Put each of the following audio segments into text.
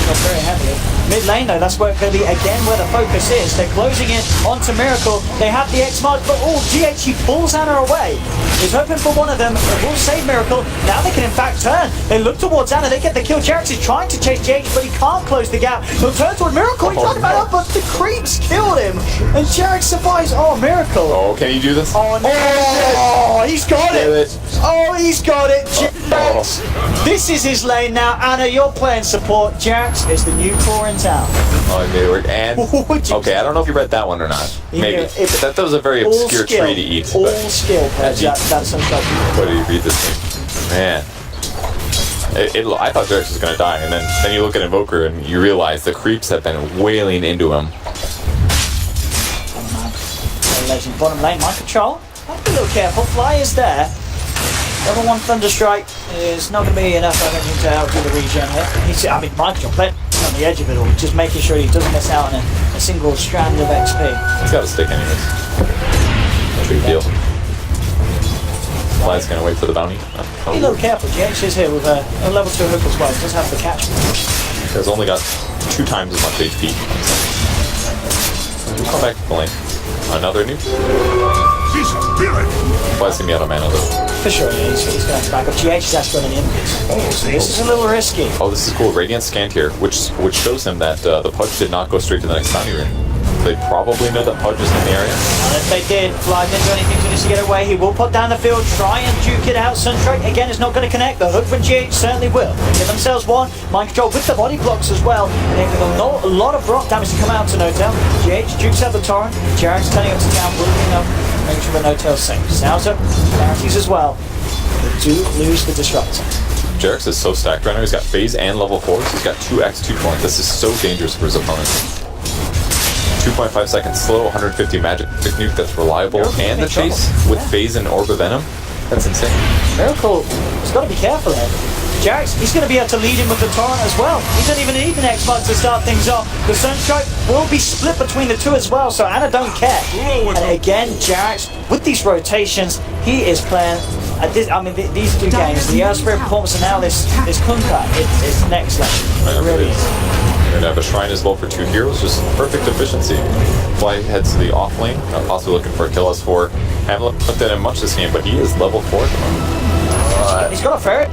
off very heavily. Mid lane though, that's where it's going to be again where the focus is. They're closing in onto Miracle. They have the X mark, but GH, he pulls Anna away. He's hoping for one of them. It will save Miracle. Now they can in fact turn. They look towards Anna. They get the kill. Jarex is trying to chase GH, but he can't close the gap. He'll turn toward Miracle. He's talking about it, but the creeps killed him. And Jarex survives. Oh, Miracle. Oh, can he do this? Oh, no. Oh, he's got it. Oh, he's got it. Jarex. This is his lane now. Anna, you're playing support. Jarex is the new core in town. Oh, it made it work. And okay, I don't know if you read that one or not. Maybe that was a very obscure tree to eat. All skill. That's some stuff. What did you read this thing? Man, I thought Jarex was gonna die, and then you look at Invoker and you realize the creeps have been wailing into him. Oh man, legend bottom lane, mind control. I'll be a little careful. Fly is there. Level 1 Thunderstrike is not going to be enough, I don't think, to help do the regen here. I mean, mind control, playing on the edge of it all, just making sure he doesn't miss out on a single strand of XP. He's got to stick anyways. No big deal. Fly's going to wait for the bounty. Be a little careful. GH is here with a level 2 hook as well. He does have the catch. He's only got 2 times as much HP. We'll come back to the lane. Another nuke. Fly's going to be out of mana though. For sure, yeah, he's going to have to back up. GH is actually going to This is a little risky. Oh, this is cool. Radiant scanned here, which shows him that the Pudge did not go straight to the next bounty room. They probably know that Pudge is in the area. And if they did, Fly didn't do anything to get away. He will put down the field, try and duke it out. Sunstrike again is not going to connect. The hook from GH certainly will. Give themselves one. Mind control with the body blocks as well. Enabling a lot of rock damage to come out to No-Tail. GH dukes out the torrent. Jarex turning up to down, building up, making sure the No-Tail's safe. Sauza, clarities as well. They do lose the disruptor. Jarex is so stacked right now. He's got phase and level 4s. He's got 2x2 torrent. This is so dangerous for his opponents. 2.5 seconds slow, 150 magic nuke that's reliable, and the chase with phase and orb of venom. That's insane. Miracle has got to be careful here. Jarex, he's going to be able to lead him with the torrent as well. He doesn't even need an X-Mark to start things off. The Sunstrike will be split between the two as well, so Anna don't care. And again, Jarex, with these rotations, he is playing. These two games, the Earth Spirit performance and now this Kunkka, it's next level. It really is. We're going to have a Shrine as well for 2 heroes, just perfect efficiency. Fly heads to the off lane, possibly looking for a kill as for Hamlet. Looked at him much this game, but he is level 4 at the moment. He's got a ferret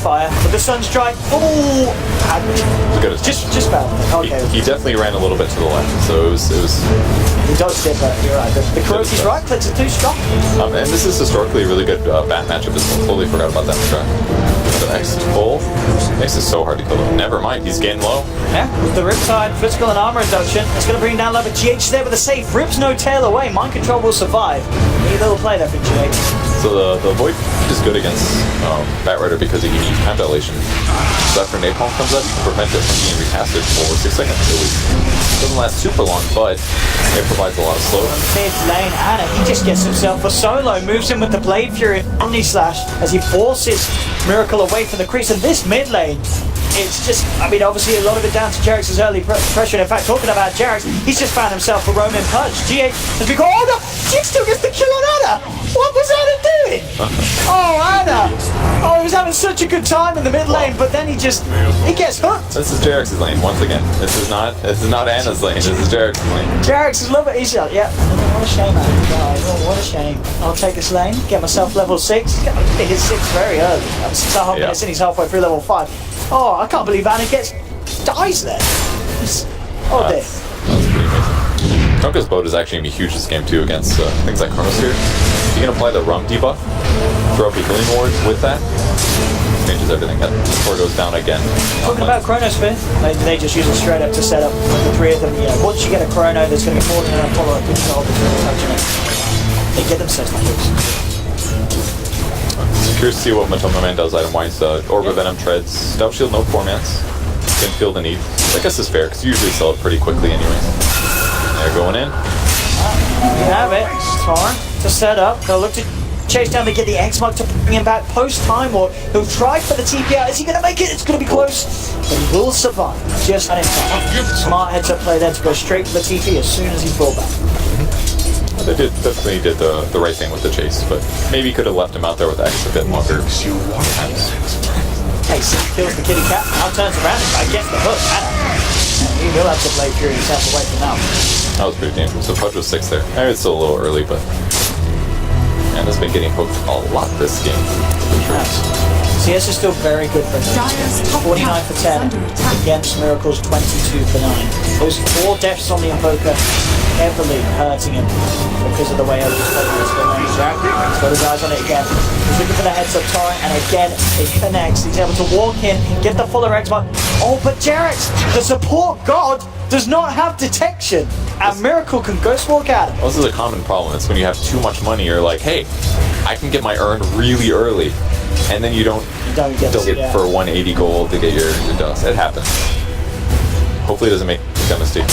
fire with the Sunstrike. Oh, just about. Okay. He definitely ran a little bit to the left, so it was. He does dip, but you're right. The Kuroki's right clicks are too strong. And this is historically a really good bat matchup as well. Totally forgot about that track. The next full makes it so hard to kill him. Never mind, he's getting low. Yeah, with the Riptide, physical and armor reduction, it's going to bring down level. GH there with a safe. Rips No-Tail away. Mind control will survive. Need a little play there for GH. So the Void is good against Batrider because he needs time dilation. So after Napalm comes up, you can prevent it from being recasted for 6 seconds at least. Doesn't last super long, but it provides a lot of slow. Mid lane, Anna, he just gets himself a solo, moves him with the Blade Fury Omni Slash as he forces Miracle away from the crease. And this mid lane, it's just, obviously a lot of it down to Jarex's early pressure. And in fact, talking about Jarex, he's just found himself a Roman Pudge. GH has become, oh no, GH still gets the kill on Anna. What was Anna doing? Oh, Anna. Oh, he was having such a good time in the mid lane, but then he gets hooked. This is Jarex's lane, once again. This is not Anna's lane, this is Jarex's lane. Jarex is loving it. He's like, yeah, what a shame, Anna, guys. Oh, what a shame. I'll take this lane, get myself level 6. He's going to hit 6 very early. 6.5 minutes in, he's halfway through level 5. Oh, I can't believe Anna dies there. Oh, dear. That's pretty amazing. Kunkka's boat is actually going to be huge this game too against things like Chronosphere. If you can apply the rum debuff, throw up your healing wards with that, changes everything. That score goes down again. Talking about Chronosphere, they just use it straight up to set up the 3 of them. Once you get a Chrono, there's going to be more than enough follow-up control between touching it. They get themselves like this. Curious to see what Matoma Man does item-wise. Orb of Venom treads, Stout Shield, no formats. Didn't feel the need. I guess it's fair, because you usually sell it pretty quickly anyways. They're going in. You have it. Torrent to set up. They'll look to chase down to get the X-Mark to bring him back post-time, or he'll try for the TP out. Is he going to make it? It's going to be close. But he will survive. Just in time. Smart heads-up play there to go straight for the TP as soon as he fall back. They definitely did the right thing with the chase, but maybe could have left him out there with X a bit longer. pace. Kills the kitty cat, now turns around and gets the hook. And he will have to play Fury himself away from now. That was pretty dangerous. So Pudge was 6 there. I mean, it's still a little early, but... And has been getting poked a lot this game. CS is still very good for him. 49 for 10 against Miracle's 22 for 9. Those 4 deaths on the Invoker heavily hurting him because of the way Otis played this game. He's got his eyes on it again. He's looking for the heads up torrent, and again it connects. He's able to walk in, get the fuller X mark. Oh, but Jarex, the support god, does not have detection, and Miracle can ghost walk at him. Well, this is a common problem. It's when you have too much money, you're like, hey, I can get my earn really early, and then you don't get it for 180 gold to get your dust. It happens. Hopefully it doesn't make that mistake.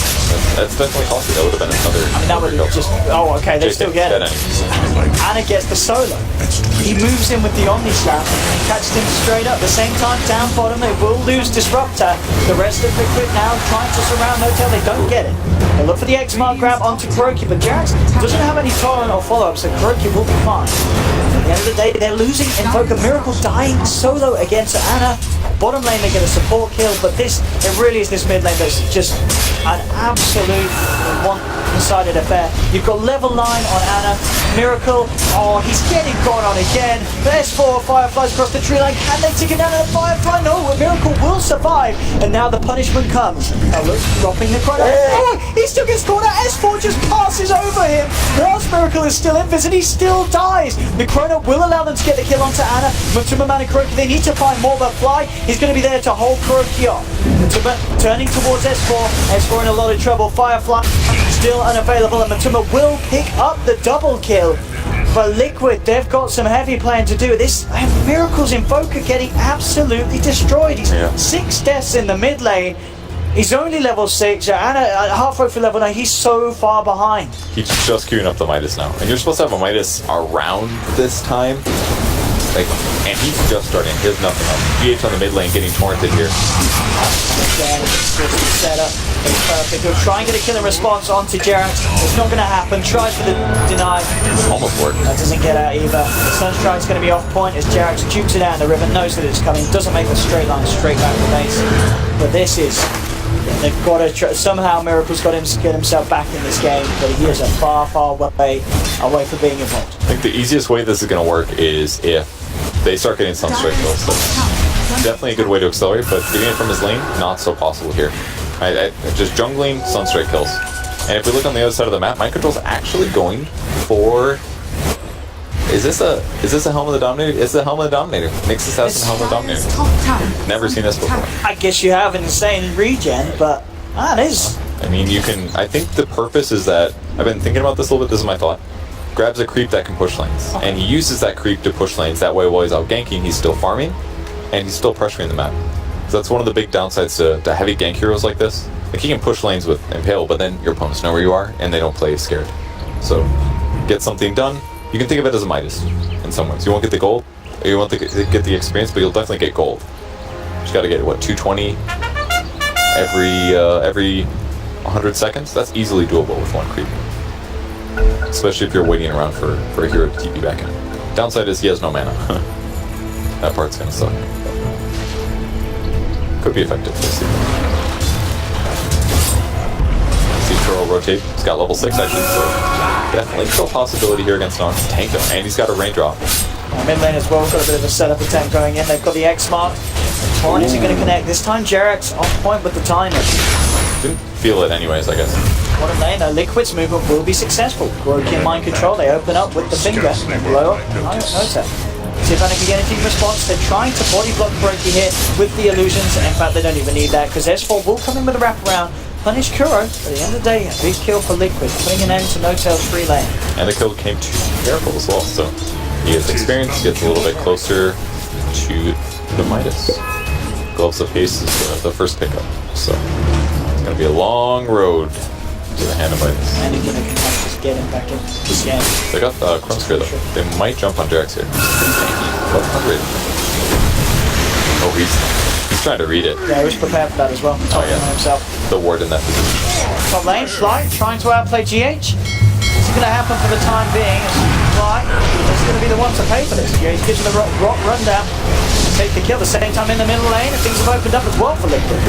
That's definitely costly. That would have been another... I mean, that would have just... Oh, okay, they still get it. Anna gets the solo. He moves in with the Omni Slap and catches him straight up. At the same time, down bottom, they will lose Disruptor. The rest of Liquid now trying to surround Hotel. They don't get it. They look for the X-Mark grab onto Kuroki, but Jarex doesn't have any torrent or follow-up, so Kuroki will be fine. At the end of the day, they're losing Invoker. Miracle dying solo against Anna. Bottom lane, they get a support kill, but this, it really is this mid lane that's just an absolute one-sided affair. You've got level 9 on Anna. Miracle, oh, he's getting gone on again. There's 4 Fireflies across the tree line. Can they take it down to the Firefly? No, Miracle will survive. And now the punishment comes. Now look, dropping the chrono. Oh, he still gets caught out. S4 just passes over him. Whilst Miracle is still invis and he still dies. The chrono will allow them to get the kill onto Anna. Matuma and Kuroki, they need to find more, but Fly, he's going to be there to hold Kuroki off. Matuma turning towards S4. S4 in a lot of trouble. Firefly still unavailable, and Matuma will pick up the double kill. For Liquid, they've got some heavy playing to do. This Miracle's Invoker getting absolutely destroyed. He's 6 deaths in the mid lane. He's only level 6, and halfway through level 9, he's so far behind. He's just queuing up the Midas now. And you're supposed to have a Midas around this time. And he's just starting. He has nothing else. GH on the mid lane getting torrented here. Again, it's just set up. It's perfect. He'll try and get a killing response onto Jarex. It's not going to happen. Tries for the deny. Almost worked. That doesn't get out either. The Sunstrike's going to be off point as Jarex jukes it out in the river, knows that it's coming, doesn't make the straight line straight back to base. But this is... They've got to try, somehow Miracle's got him to get himself back in this game, but he is a far, far way away from being involved. I think the easiest way this is going to work is if they start getting Sunstrike kills. That's definitely a good way to accelerate, but getting it from his lane, not so possible here. Just jungling Sunstrike kills. And if we look on the other side of the map, Mind Control's actually going for... Is this a Helm of the Dominator? It's the Helm of the Dominator. Nyx Assassin Helm of the Dominator. Never seen this before. I guess you have an insane regen, but it is. I mean, you can... I think the purpose is that... I've been thinking about this a little bit, this is my thought. Grabs a creep that can push lanes. And he uses that creep to push lanes. That way, while he's out ganking, he's still farming. And he's still pressuring the map. So that's one of the big downsides to heavy gank heroes like this. Like, he can push lanes with Impale, but then your opponents know where you are, and they don't play scared. So, get something done. You can think of it as a Midas in some ways. You won't get the gold, or you won't get the experience, but you'll definitely get gold. You just gotta get, what, 220 every 100 seconds? That's easily doable with one creep. Especially if you're waiting around for a hero to TP back in. Downside is he has no mana. That part's gonna suck. Could be effective, we'll see. See Churro rotate. He's got level 6 actually, so definitely still a possibility here against Nox. Tank him, and he's got a raindrop. Mid lane as well, got a bit of a setup attempt going in. They've got the X mark. Torrent isn't going to connect. This time Jarex on point with the timing. Didn't feel it anyways, I guess. Bottom lane, Liquid's movement will be successful. Kuroki and Mind Control, they open up with the finger. Blow up. See if I can get anything response. They're trying to body block Kuroki here with the illusions. In fact, they don't even need that because S4 will come in with a wraparound. Punish Kuro, but at the end of the day, a big kill for Liquid, putting an end to No-Tail's free lane. And the kill came too careful as well, so he gets experience, gets a little bit closer to the Midas. Gloves of Haste is the first pickup, so it's going to be a long road to the hand of Midas. And again, they can just get him back in this game. They got Chrome Spear though. They might jump on Jarex here. 1200. Oh, he's trying to read it. Yeah, he was prepared for that as well. Oh yeah. Himself. The ward in that position. Top lane, Fly, trying to outplay GH. What's going to happen for the time being? Fly is going to be the one to pay for this. He's getting the rock rundown. Take the kill. The same time in the middle lane, and things have opened up as well for Liquid.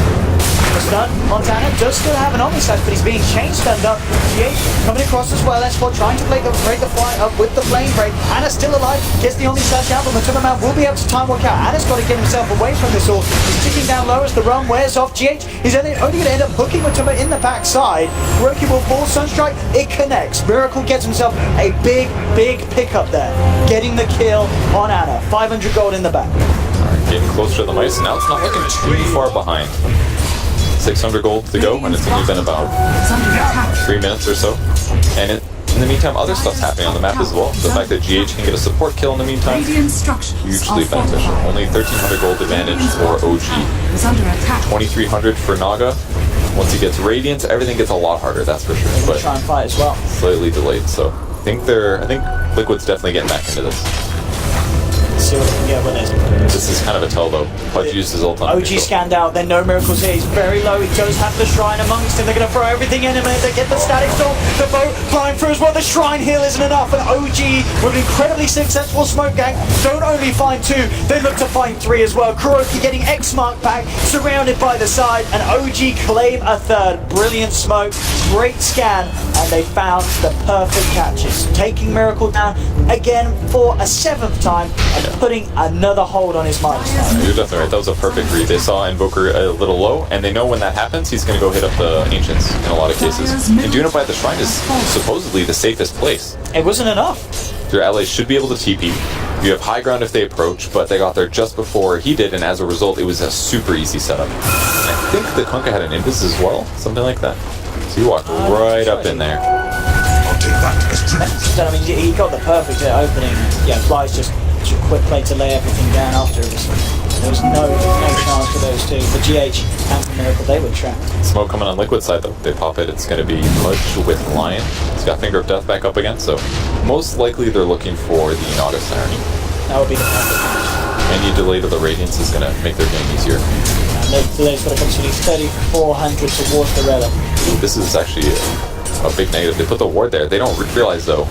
The stun, Montana does still have an Omni Slash, but he's being chain stunned up. GH coming across as well. S4 trying to break the fly up with the flame break. Anna's still alive, gets the Omni Slash out, but Matuma Man will be able to time work out. Anna's got to get himself away from this all. He's ticking down low as the run wears off. GH is only going to end up hooking Matuma in the backside. Roki will fall Sunstrike, it connects. Miracle gets himself a big pickup there, getting the kill on Anna. 500 gold in the back. Getting closer to the mice. Now it's not looking too far behind. 600 gold to go, and it's only been about 3 minutes or so. And in the meantime, other stuff's happening on the map as well. The fact that GH can get a support kill in the meantime, hugely beneficial. Only 1300 gold advantage for OG. 2300 for Naga. Once he gets Radiance, everything gets a lot harder, that's for sure. But try and fight as well. Slightly delayed, so I think Liquid's definitely getting back into this. See what they can get with this. This is kind of a tell though. Pudge used his ult on OG scanned out, then no miracles here. He's very low. He does have the shrine amongst him. They're going to throw everything in him, and they get the static storm. The boat flying through as well. The shrine heal isn't enough, and OG with an incredibly successful smoke gang don't only find 2, they look to find 3 as well. Kuroki getting X mark back, surrounded by the side, and OG claim a 3rd. Brilliant smoke, great scan, and they found the perfect catches. Taking Miracle down again for a 7th time, and putting another hold on his minus. You're definitely right. That was a perfect read. They saw Invoker a little low, and they know when that happens, he's going to go hit up the Ancients in a lot of cases. And doing it by the shrine is supposedly the safest place. It wasn't enough. Their allies should be able to TP. You have high ground if they approach, but they got there just before he did, and as a result, it was a super easy setup. And I think the Kunkka had an Invis as well, something like that. So he walked right up in there. I'll take that as tribute. I mean, he got the perfect opening. Yeah, Fly's just a quick play to lay everything down after. There was no chance for those two. For GH and for Miracle, they were trapped. Smoke coming on Liquid side though. They pop it. It's going to be Pudge with Lion. He's got Finger of Death back up again, so most likely they're looking for the Naga Siren. That would be the perfect match. Any delay to the Radiance is going to make their game easier. And the delay's got to come to these 3,400 towards the Relic. This is actually a big negative. They put the ward there. They don't realize though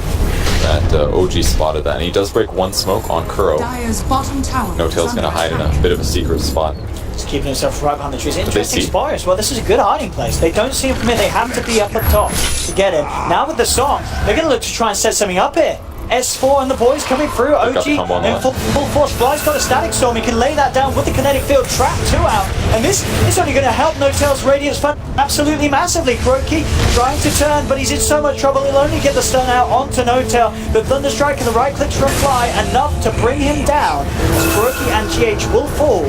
that OG spotted that, and he does break 1 smoke on Kuro. No Tail's going to hide in a bit of a secret spot. Just keeping himself right behind the trees. Interesting spire as well. This is a good hiding place. They don't see him from here. They have to be up top to get him. Now with the song, they're going to look to try and set something up here. S4 and the boys coming through. OG in full force. Fly's got a static storm. He can lay that down with the kinetic field. Trap 2 out. And this is only going to help No Tail's Radiance fund absolutely massively. Kuroki trying to turn, but he's in so much trouble. He'll only get the stun out onto No Tail. The Thunder Strike and the right clicks from Fly enough to bring him down. As Kuroki and GH will fall.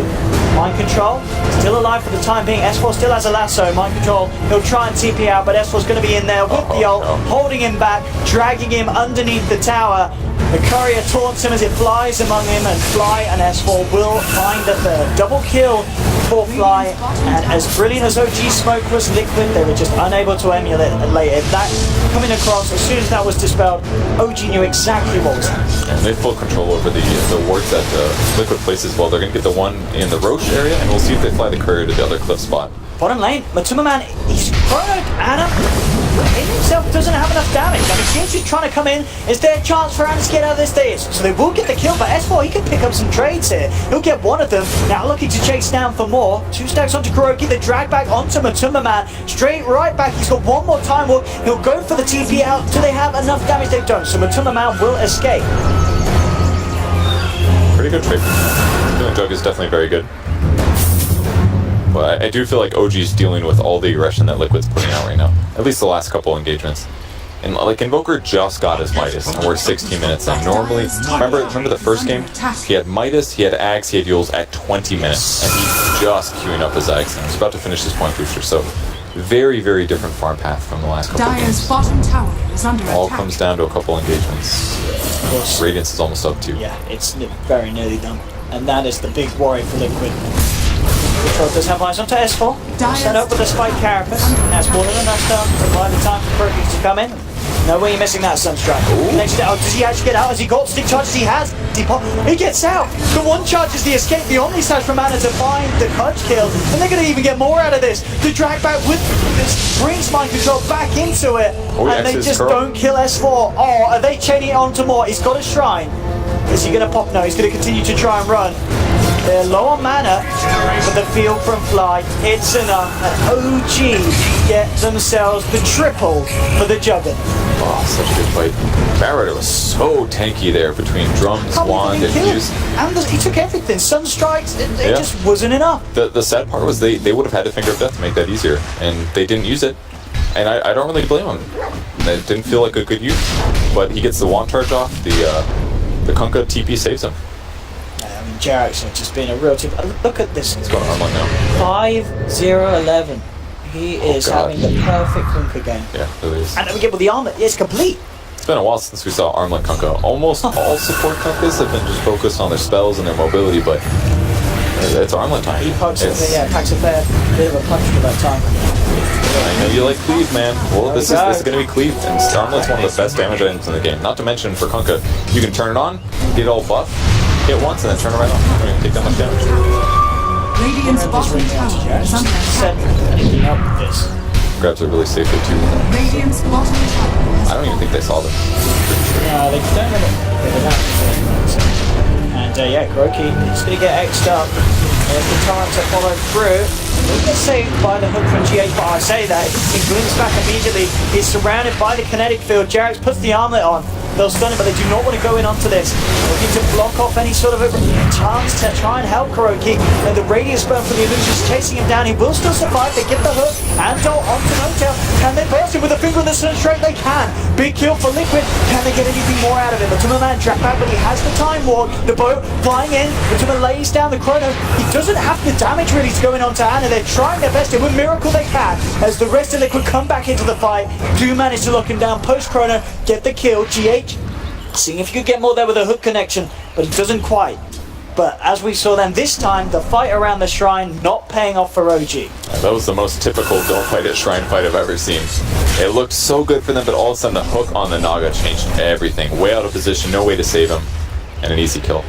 Mind Control still alive for the time being. S4 still has a lasso. Mind Control, he'll try and TP out, but S4's going to be in there with the ult, holding him back, dragging him underneath the tower. The courier taunts him as it flies among him, and Fly and S4 will find the 3rd. Double kill for Fly, and as brilliant as OG smoke was Liquid, they were just unable to emulate it. That coming across, as soon as that was dispelled, OG knew exactly what was happening. And they have full control over the wards that Liquid places. Well, they're going to get the one in the Roche area, and we'll see if they fly the courier to the other cliff spot. Bottom lane, Matuma Man, he's chronoed Anna. He himself doesn't have enough damage. I mean, James is trying to come in. Is there a chance for Anna to get out of this stage? So they will get the kill, but S4, he can pick up some trades here. He'll get one of them. Now looking to chase down for more. 2 stacks onto Kuroki, the drag back onto Matuma Man. Straight right back. He's got one more time walk. He'll go for the TP out. Do they have enough damage? They don't. So Matuma Man will escape. Pretty good trade. Doing Jug is definitely very good. But I do feel like OG's dealing with all the aggression that Liquid's putting out right now. At least the last couple engagements. And like Invoker just got his Midas, and we're 16 minutes in. Normally, remember the first game? He had Midas, he had Ags, he had Yules at 20 minutes, and he's just queuing up his Ags, and he's about to finish his point booster. So very, very different farm path from the last couple of games. Bottom tower is under All attack. comes down to a couple engagements. Radiance is almost up too. Yeah, it's very nearly done. And that is the big worry for Liquid. Control does have eyes onto S4. Set up with a spike carapace. That's more than enough time to buy the time for Perkins to come in. No way you're missing that Sunstrike. Next out, does he actually get out? Has he got stick charges? He has. He gets out. The one charge is the escape. The Omni Slash from Mana to find the clutch kill. And they're going to even get more out of this. The drag back with this brings Mind Control back into it. And they just don't kill S4. Oh, are they chaining it onto more? He's got a Shrine. Is he going to pop? No, he's going to continue to try and run. They're low on mana, but the field from Fly, it's enough. And OG get themselves the triple for the Juggernaut. Oh, such a good fight. Barrett was so tanky there between drums, wand, and fuse. And he took everything. Sunstrikes, it just wasn't enough. The sad part was they would have had to Finger of Death to make that easier, and they didn't use it. And I don't really blame him. It didn't feel like a good use, but he gets the wand charge off. The Kunkka TP saves him. Jarek's just been a real tip. Look at this. He's going on one now. 5-0-11. He is having the perfect Kunkka game. Yeah, really is. And again with the armor, it's complete. It's been a while since we saw Armlet Kunkka. Almost all support Kunkkas have been just focused on their spells and their mobility, but it's Armlet time. He packs a fair bit of a punch for that time. I know you like cleave, man. Well, this is going to be cleave, and Armlet's one of the best damage items in the game. Not to mention for Kunkka, you can turn it on, get all buff, hit once, and then turn it right off. You're going to take that much damage. Radiant's bottom tower is under Set anything up with this. Grabs are really safe there too. Radiant's bottom tower. I don't even think they saw them. No, they don't have it. And Kuroki is going to get X'd up. There's the time to follow through. We're going to say by the hook from GH, but I say that he glints back immediately. He's surrounded by the kinetic field. Jarex puts the armlet on. They'll stun him, but they do not want to go in onto this. Looking to block off any sort of a chance to try and help Kuroki. And the radius burn from the illusions chasing him down. He will still survive. They get the hook and Dol onto No-Tail. Can they burst him with a finger in the Sunstrike? They can. Big kill for Liquid. Can they get anything more out of him? Matuma Man trapped back, but he has the time walk. The boat flying in. Matuma lays down the chrono. He doesn't have the damage really to go in onto Ana. They're trying their best, and with Miracle they can. As the rest of Liquid come back into the fight, do manage to lock him down post chrono, get the kill. GH seeing if you could get more there with a hook connection, but he doesn't quite. But as we saw then this time, the fight around the shrine not paying off for OG. Yeah, that was the most typical don't fight at shrine fight I've ever seen. It looked so good for them, but all of a sudden the hook on the Naga changed everything. Way out of position, no way to save him, and an easy kill.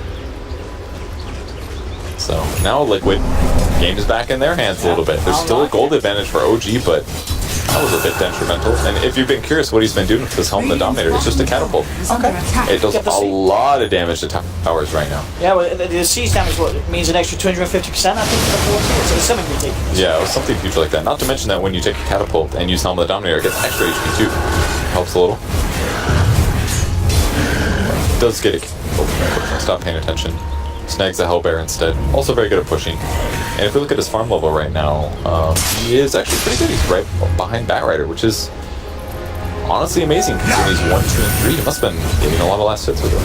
So now Liquid, game is back in their hands a little bit. There's still a gold advantage for OG, but that was a bit detrimental. And if you've been curious what he's been doing with this Helm the Dominator, it's just a catapult. Okay. It does a lot of damage to towers right now. Yeah, well, the siege damage means an extra 250%, I think, so it's something ridiculous. Yeah, it was something huge like that. Not to mention that when you take a catapult and use Helm the Dominator, it gets extra HP too. Helps a little. It does get it. Oh, stop paying attention. Snags the Hellbear instead. Also very good at pushing. And if we look at his farm level right now, he is actually pretty good. He's right behind Batrider, which is honestly amazing considering he's 1, 2, and 3. He must have been getting a lot of last hits with him.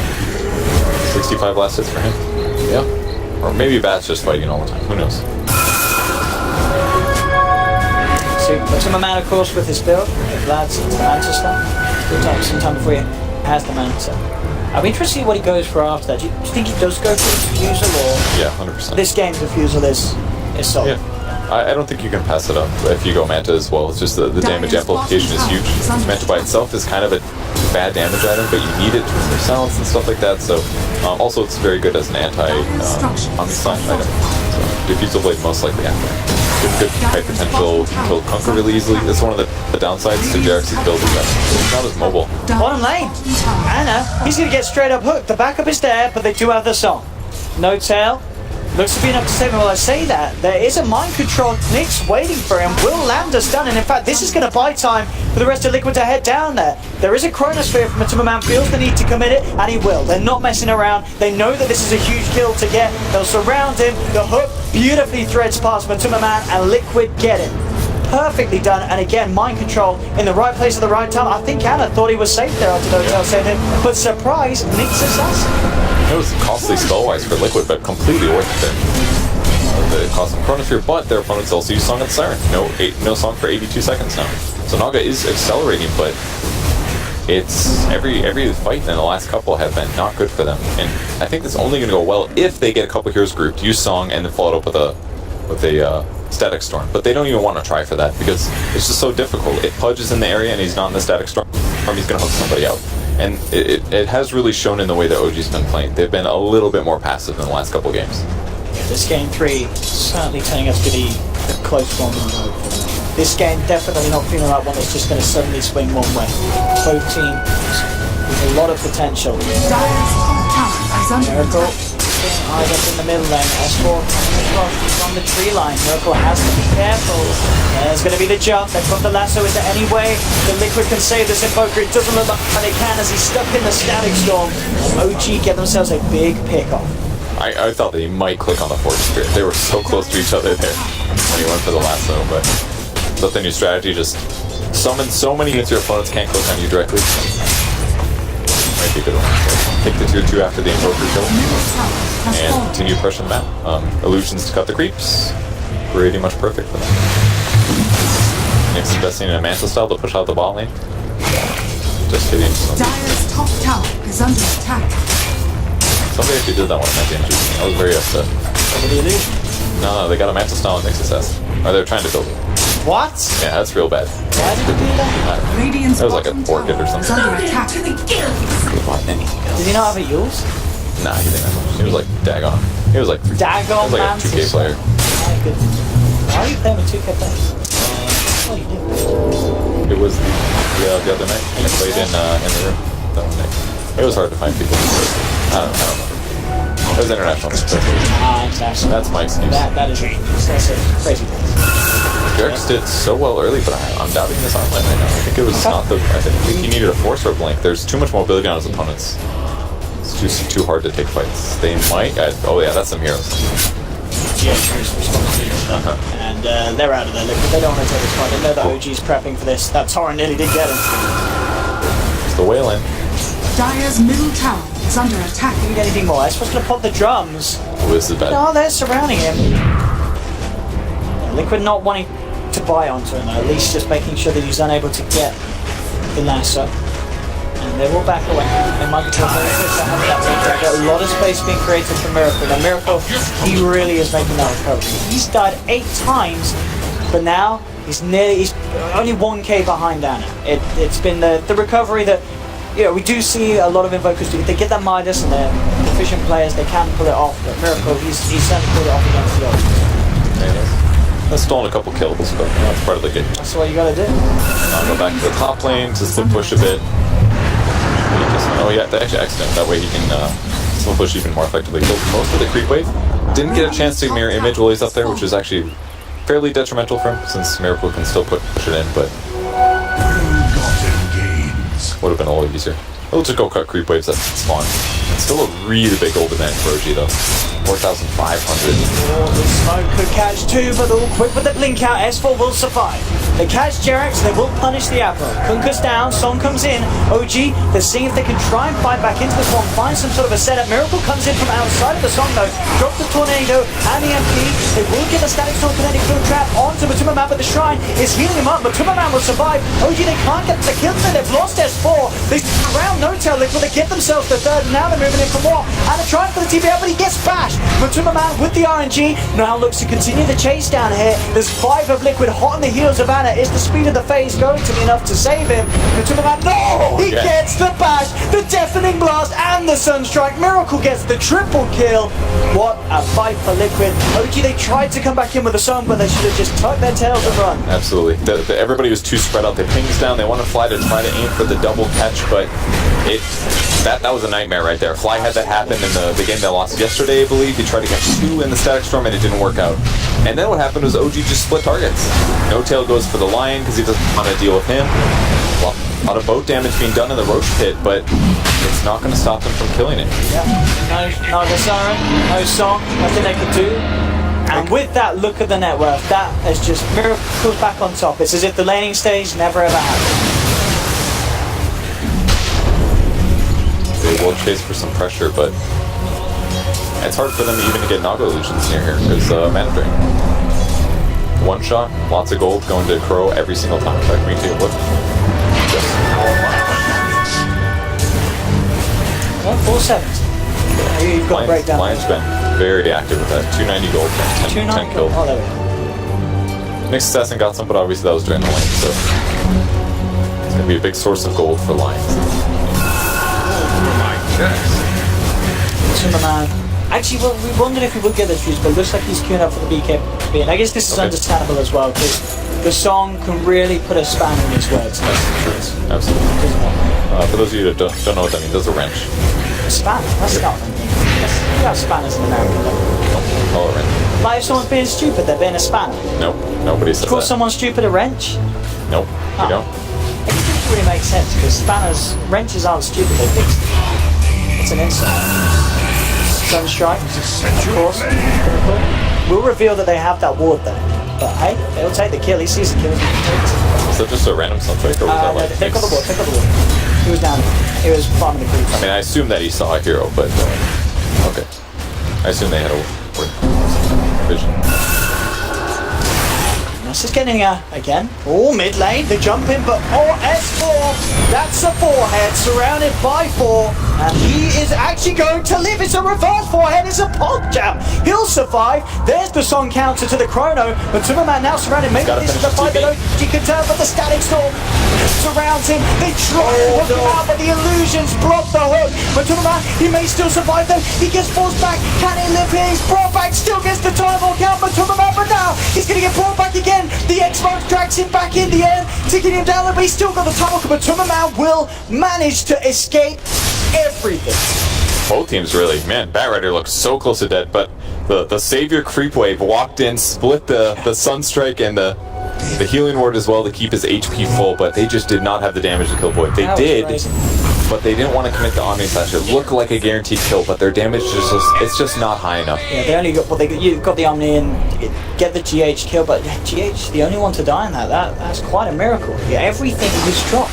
65 last hits for him. Yeah. Or maybe Bat's just fighting all the time. Who knows? So, Matuma Man, of course, with his build, if Vlad's into the Manta stuff, still time some before he has the Manta. I'll be interested to see what he goes for after that. Do you think he does go for the Diffusal, or...? Yeah, 100%. This game's Diffusal is solid. Yeah. I don't think you can pass it up if you go Manta as well. It's just the damage amplification is huge. Manta by itself is kind of a bad damage item, but you need it for silence and stuff like that. So also it's very good as an anti-Omni-Slash item. So Diffusal Blade most likely after. Good high potential, you can kill Kunkka really easily. That's one of the downsides to Jarex's build is that it's not as mobile. Bottom lane, Ana, he's going to get straight up hooked. The backup is there, but they do have the song. No tail. Looks to be enough to save him. Well, I say that. There is a mind control. Nick's waiting for him. Will land us done. And in fact, this is going to buy time for the rest of Liquid to head down there. There is a Chronosphere from Matuma Man. Feels the need to commit it, and he will. They're not messing around. They know that this is a huge kill to get. They'll surround him. The hook beautifully threads past Matuma Man, and Liquid get it. Perfectly done. And again, mind control in the right place at the right time. I think Ana thought he was safe there after No-Tail saved him. But surprise, Nick's assassin. It was costly spell-wise for Liquid, but completely worth it. It cost them Chronosphere, but their opponents also use Song of the Siren. No song for 82 seconds now. So Naga is accelerating, but it's every fight in the last couple have been not good for them. And I think it's only going to go well if they get a couple heroes grouped, use Song, and then follow it up with a Static Storm. But they don't even want to try for that because it's just so difficult. If Pudge is in the area and he's not in the Static Storm, he's going to hook somebody out. And it has really shown in the way that OG's been playing. They've been a little bit more passive in the last couple games. Yeah, this game 3 certainly turning out to be a close one. This game definitely not feeling like one that's just going to suddenly swing one way. Both teams with a lot of potential. Dire's top tower is under Miracle attack. being eyed up in the middle lane. S4 from the tree line. Miracle has to be careful. There's going to be the jump. They've got the lasso. Is there any way the Liquid can save this Invoker? It doesn't look like they can as he's stuck in the static storm. OG get themselves a big pick-off. I thought that he might click on the Force Spirit. They were so close to each other there when he went for the lasso, but the new strategy, just summon so many units your opponents can't click on you directly. Might be a good one. Take the tier 2 after the Invoker kill and continue pressing them out. Illusions to cut the creeps. Pretty much perfect for them. Next, investing in a Manta style to push out the bot lane. Just hitting some. Dire's top tower is under attack. Somebody actually did that one in that game too. I was very upset. What do you do? No, they got a Manta style in Nexus S. Or they were trying to build it. What? Yeah, that's real bad. Why did you do that? Radiant's That was like a bottom orchid or tower is something. under attack. Did he not have a Yules? Nah, he didn't have much. He was like daggone. He was like Daggone he was like a Mantis. 2K player. My goodness. Why are you playing with 2K players? What do you do? It was the other night. I played in the room the other night. It was hard to find people. I don't know. It was international. Exactly. That's my excuse. That is that's a crazy thing. Jerks did so well early, but I'm doubting this online right now. I think it was not the. I think he needed a force rope link. There's too much mobility on his opponents. It's just too hard to take fights. They might. Oh yeah, that's some heroes. Yeah, and they're out of there. Liquid. They don't want to take this fight. They know that OG's prepping for this. That Torrent nearly did get him. It's the whale in. Dire's middle tower is under attack. Didn't get anything more. I was supposed to pop the drums. Oh, this is bad. No, they're surrounding him. Liquid not wanting to buy onto him, at least just making sure that he's unable to get the lasso. And they will back away. They might be trying to have that break. Got a lot of space being created for Miracle. Now Miracle, he really is making that recovery. He's died 8 times, but now he's only 1k behind Anna. It's been the recovery that, you know, we do see a lot of Invokers do. They get that Midas and they're efficient players, they can pull it off, but Miracle, he's certainly pulled it off against the others. There he is. That's stolen a couple kills, but that's part of the game. That's what you gotta do. I'll go back to the top lane to split push a bit. Yeah, actually accident. That way he can split push even more effectively. Killed most of the creep wave. Didn't get a chance to mirror image while he's up there, which is actually fairly detrimental for him, since Miracle can still push it in, but would have been a little easier. We'll just go cut creep waves that spawn. It's still a really big gold advantage for OG though. 4,500. Oh, the smoke could catch 2, but all quick with the blink out. S4 will survive. They catch Jerax, they will punish the Apple. Kunka's down, Song comes in. OG, they're seeing if they can try and fight back into the Song, find some sort of a setup. Miracle comes in from outside of the Song though. Drop the Tornado and the MP. They will get the Static Storm Kinetic Field Trap onto Matuma Man, but the Shrine is healing him up. Matuma Man will survive. OG, they can't get the kill, they've lost S4. They around no tail Liquid, they get themselves the third, now they're moving in for more. And they're trying for the TPL, but he gets bashed. Matuma Man with the RNG now looks to continue the chase down here. There's 5 of Liquid hot on the heels of Anna. Is the speed of the phase going to be enough to save him? Matuma Man, no! He gets the bash, the deafening blast, and the sunstrike. Miracle gets the triple kill. What a fight for Liquid. OG, they tried to come back in with a song, but they should have just tucked their tails and run. Absolutely. Everybody was too spread out. They pings down. They want to fly to try to aim for the double catch, but that was a nightmare right there. Fly had that happen in the game they lost yesterday, I believe. He tried to catch 2 in the Static Storm and it didn't work out. And then what happened was OG just split targets. No Tail goes for the Lion because he doesn't want to deal with him. Well, a lot of boat damage being done in the Roach Pit, but it's not going to stop them from killing it. Yeah. No Siren, no Song, nothing they could do. And with that, look at the net worth. That is just Miracle's back on top. It's as if the laning stage never ever happened. They will chase for some pressure, but it's hard for them even to get Naga Illusions near here because mana drain. One shot, lots of gold going to Crow every single time. In fact, we take a look. Well, 470. You've got a breakdown. Lion's been very active with that. 290 gold, 10 kill. Oh, there we go. Next assassin got some, but obviously that was during the lane, so It's gonna be a big source of gold for Lions. Man. Actually, well, we wondered if we would get the fuse, but it looks like he's queuing up for the BKB. And I guess this is understandable as well, because the song can really put a spanner in his words. Absolutely. For those of you that don't know what that means, that's a wrench. A spanner? That's not. You have spanners in America, though. Call it a wrench. Like if someone's being stupid, they're being a spanner. Nope, nobody says Call that. someone stupid a wrench? Nope, we don't. It doesn't really make sense, because spanners, wrenches aren't stupid, they fix it. It's an insult. Sunstrike, of course. We'll reveal that they have that ward there. But hey, they'll take the kill. He sees the kill. Is that just a random Sunstrike, or was that like... Pick up the ward, pick up the ward. He was down. He was farming the creep. I mean, I assume that he saw a hero, but... okay. I assume they had a vision. This is getting again. Oh, mid lane, the jump in, but S4, that's a forehead surrounded by 4, and he is actually going to live. It's a reverse forehead, it's a pod jam. He'll survive. There's the song counter to the chrono, but Timberman now surrounded. Maybe this is the fight that he can turn, but the static storm surrounds him. They try to hook him out, but the illusions block the hook. But Timberman, he may still survive though. He gets forced back. Can he live here? He's brought back, still gets the time on count, but Timberman, but now he's going to get brought back again. The Xbox drags him back in the end, taking him down, but he's still got the tunnel, but Tummerman will manage to escape everything. Both teams really, man, Batrider looks so close to dead, but the Savior creep wave walked in, split the Sunstrike and the healing ward as well to keep his HP full, but they just did not have the damage to kill Void. They did, but they didn't want to commit the Omni Slash. It looked like a guaranteed kill, but their damage it's just not high enough. Yeah, they only got you got the Omni and get the GH kill, but GH the only one to die in that's quite a miracle. Yeah, everything was dropped.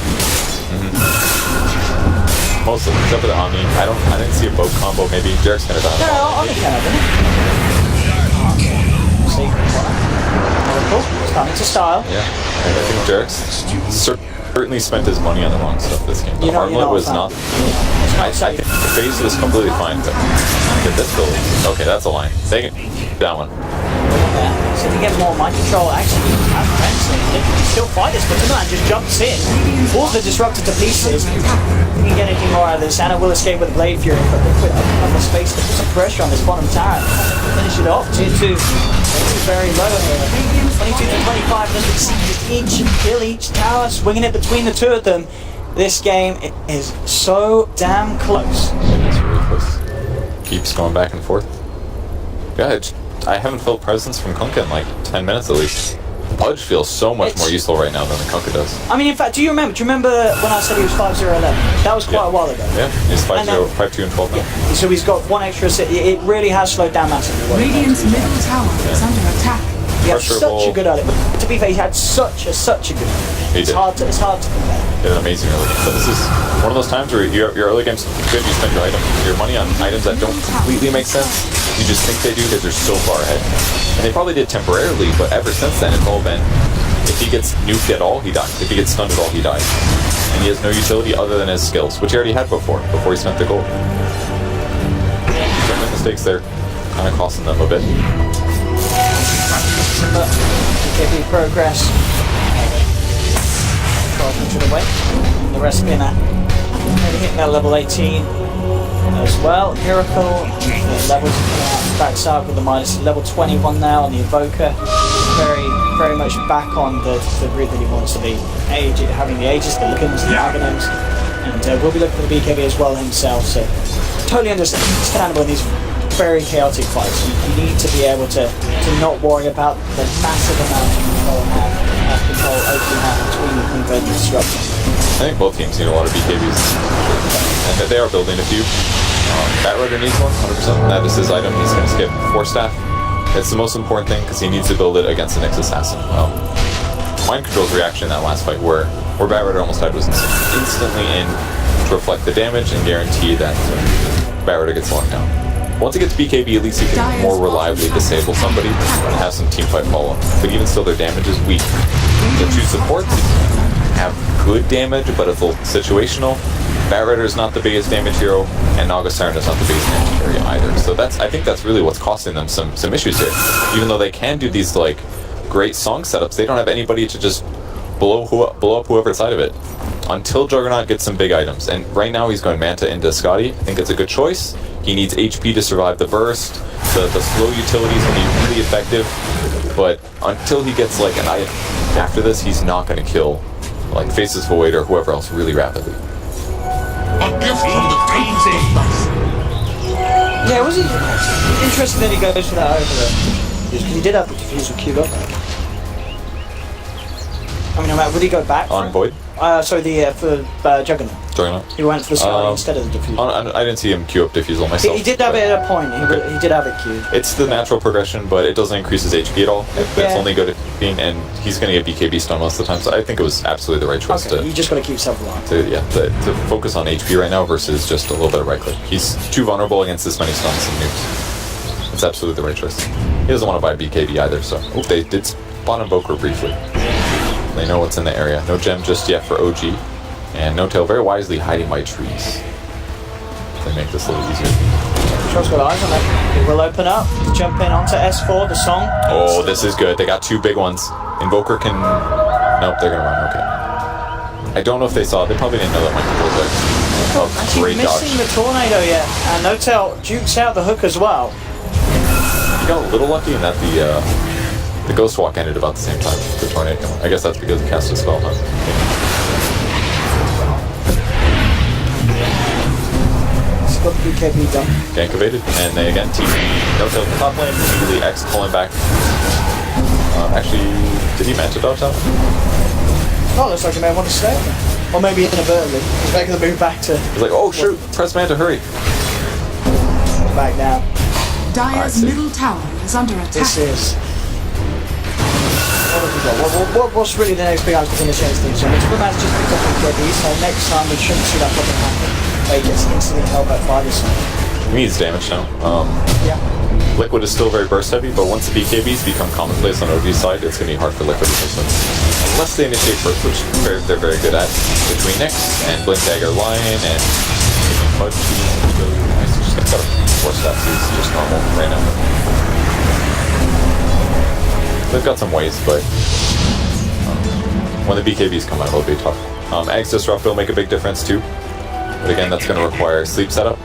Mostly, except for the Omni. I didn't see a boat combo. Maybe Jarek's gonna die. No, Omni can't, didn't it? See, starting to style. Yeah, and I think Jarek's certainly spent his money on the wrong stuff this game. The Armlet was not. I think the phase was completely fine, but get this build. Okay, that's a line. Take it. That one. Yeah. So to get more mind control, actually, they can still fight this, but Timberland just jumps in, pulls the Disruptor to pieces. If we can get anything more out of this, Anna will escape with the Blade Fury, but Liquid open up the space to put some pressure on this bottom tower. Finish it off. Tier 2. Very low here. 22 to 25, doesn't see just each kill each tower, swinging it between the two of them. This game is so damn close. It's really close. Keeps going back and forth. Yeah, I haven't felt presence from Kunkka in like 10 minutes at least. Pudge feels so much more useful right now than the Kunkka does. I mean, in fact, do you remember when I said he was 5-0-11? That was quite a while ago. Yeah, he's 5-0, 5-2 and 12 now. Yeah. So he's got one extra. It really has slowed down massively. Radiant's middle tower is under attack. He had such a good early. To be fair, he had such a good. It's hard to compare. He had an amazing early game. But this is one of those times where your early game's good. You spend your money on items that don't completely make sense. You just think they do because they're so far ahead. And they probably did temporarily, but ever since then it's all been, if he gets nuked at all, he dies. If he gets stunned at all, he dies. And he has no utility other than his skills, which he already had before he spent the gold. Some of the mistakes there kind of costing them a bit. But BKB progress. 1200 away. The rest being maybe hitting that level 18 as well. Miracle. The levels backside with the minus level 21 now on the Invoker. Very much back on the route that he wants to be. Having the Aegis, the Lickens, the Aghanims. And we'll be looking for the BKB as well himself. So totally understandable in these very chaotic fights. You need to be able to not worry about the massive amount of control opening out between the Convert and Disruptor. I think both teams need a lot of BKBs. And that they are building a few. Batrider needs one, 100%. That is his item. He's going to skip 4 staff. It's the most important thing because he needs to build it against the next assassin. Mind Control's reaction in that last fight where Batrider almost died was instantly in to reflect the damage and guarantee that Batrider gets locked down. Once he gets BKB, at least he can more reliably disable somebody and have some teamfight follow. But even still, their damage is weak. The 2 supports have good damage, but it's a little situational. Batrider is not the biggest damage hero, and Naga Siren is not the biggest damage hero either. So I think that's really what's costing them some issues here. Even though they can do these like great song setups, they don't have anybody to just blow up whoever's side of it. until Juggernaut gets some big items. And right now he's going Manta into Scotty. I think it's a good choice. He needs HP to survive the burst. The slow utility is going to be really effective. But until he gets like an item after this, he's not going to kill like Faces Void or whoever else really rapidly. A gift from the daisy. Yeah, it was interesting that he goes for that over the because he did have the diffuser queued up. I mean, would he go back On Void? Sorry, for Juggernaut. Juggernaut? He went for the Scotty instead of the diffuser. I didn't see him queue up Diffusal myself. He did have it at a point. He did have it queued. It's the natural progression, but it doesn't increase his HP at all. It's only good at 15, and he's going to get BKB stun most of the time, so I think it was absolutely the right choice to... You just got to keep yourself alive. To focus on HP right now versus just a little bit of right click. He's too vulnerable against this many stuns and nukes. It's absolutely the right choice. He doesn't want to buy BKB either, so... Oh, they did spawn Invoker briefly. They know what's in the area. No gem just yet for OG. And No Tail very wisely hiding by trees. They make this a little easier. Shot's got eyes on it. It will open up. Jump in onto S4, the song. Oh, this is good. They got two big ones. Invoker can... Nope, they're going to run. Okay. I don't know if they saw it. They probably didn't know that Michael was there. Oh, great dodge. Missing the tornado yet. And No Tail jukes out the hook as well. You got a little lucky in that the Ghost Walk ended about the same time as the tornado. I guess that's because he cast a spell, huh? Got the BKB done. Gank evaded, and they again team No Tail the top lane, immediately X pulling back. Actually, did he Manta dodge that? Oh, looks like he may want to stay. Or maybe inadvertently. He's making the move back to... He's like, oh shoot, press Manta, hurry. Back down. Dire's middle tower is under attack. This is... What have we got? What's really the next big item in the chase thing? So Superman's just picked up BKB, so next time we shouldn't see that problem happen. He gets instantly held back by this one. He needs damage now. Yeah. Liquid is still very burst heavy, but once the BKBs become commonplace on OG's side, it's going to be hard for Liquid to face them. Unless they initiate first, which they're very good at. Between Nyx and Blink Dagger Lion and Mud nice. Just got to force that is just normal right now. They've got some ways, but when the BKBs come out, it'll be tough. Eggs Disrupt will make a big difference too. But again, that's going to require sleep setup.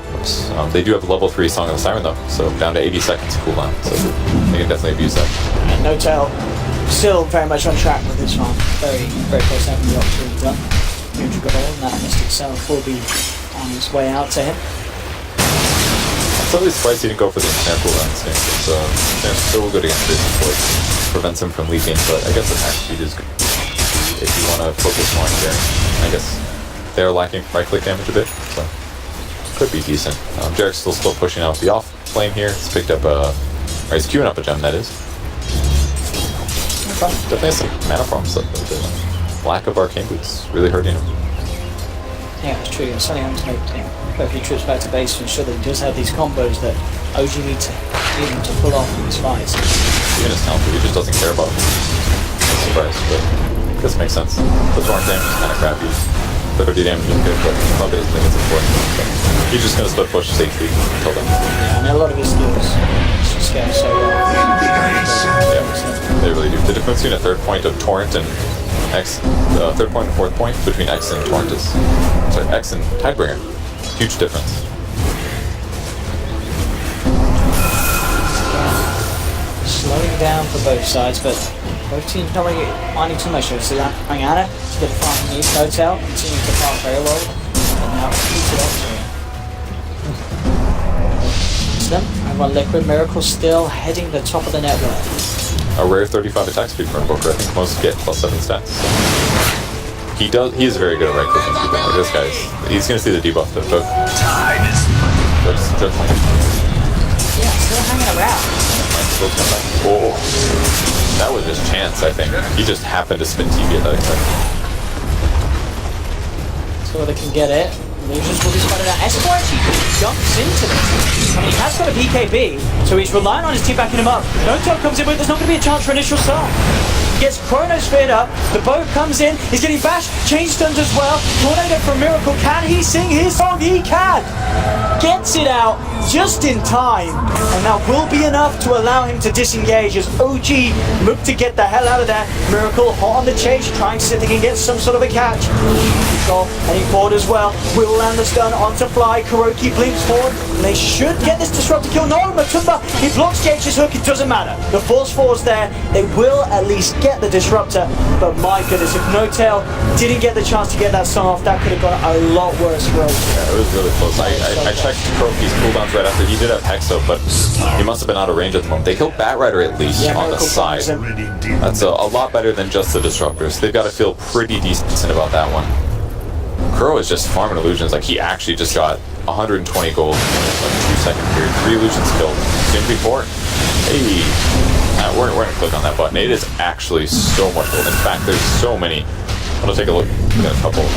They do have level 3 Song of the Siren though, so down to 80 seconds cooldown, so they can definitely abuse that. And No Tail still very much on track with this one. Very, very close to having the opportunity done. Neutral got on, that Mystic Self will be on its way out to him. I'm totally surprised he didn't go for the snare cooldown thing. It's so good against this, like, prevents him from leaking, but I guess attack speed is good if you want to focus more on carrying. I guess they're lacking right-click damage a bit, so could be decent. Jarek's still pushing out the off lane here. He's picked up he's queuing up a gem, that is. Okay. Definitely has some mana farm stuff, but the lack of arcane boots really hurting him. Yeah, it's true. It's only having to make a few trips back to base to ensure that he does have these combos that OG needs him to pull off in these fights. Even his talent, he just doesn't care about him. I'm surprised, but this makes sense. The Torrent damage is kind of crappy. 30 damage is good, but probably doesn't think it's important. So he's just going to split push his HP until then. Yeah, I mean, a lot of his skills scale so well. Yeah, they really do. The difference between a third point of Torrent and X, third point and fourth point between X and Torrent is, sorry, X and Tidebringer. Huge difference. Slowing down for both sides, but both teams not really minding too much. So that Angana to get the farm from East Hotel, continuing to farm very well. And now keeps it up to him. And one Liquid Miracle still heading the top of the network. A rare 35 attack speed for Invoker. I think most get +7 stats. So. He is very good at right clicking people. Like this guy's, he's gonna see the debuff that took. Yeah, still hanging around. Oh, that was just chance, I think. He just happened to spin TV at that exact time. So they can get it. Illusions will be spotted out. Espo actually jumps into this. I mean, he has got a BKB, so he's relying on his team backing him up. No Tail comes in, but there's not going to be a chance for initial start. Gets Chronosphered up, the bow comes in, he's getting bashed, chain stuns as well. Tornado from Miracle, can he sing his song? He can! Gets it out, just in time, and that will be enough to allow him to disengage as OG look to get the hell out of there. Miracle hot on the chase, trying to see if they can get some sort of a catch. And he forward as well. Will land the stun onto Fly. Kuroki blinks forward, and they should get this disruptor kill. No, Matumba, he blocks Jage's hook, it doesn't matter. The force forward's there, they will at least get the disruptor, but my goodness, if No Tail didn't get the chance to get that stun off, that could have gone a lot worse for OG. Yeah, it was really close. I checked Kuroki's cooldowns right after. He did have Hexo, but he must have been out of range at the moment. They killed Batrider at least on the side. That's a lot better than just the disruptors. They've got to feel pretty decent about that one. Kuro is just farming illusions. Like, he actually just got 120 gold in like a 2-second period. 3 illusions killed. Soon to be 4. Hey! We're going to click on that button. It is actually so much gold. In fact, there's so many. I'm going to take a look at a couple. Look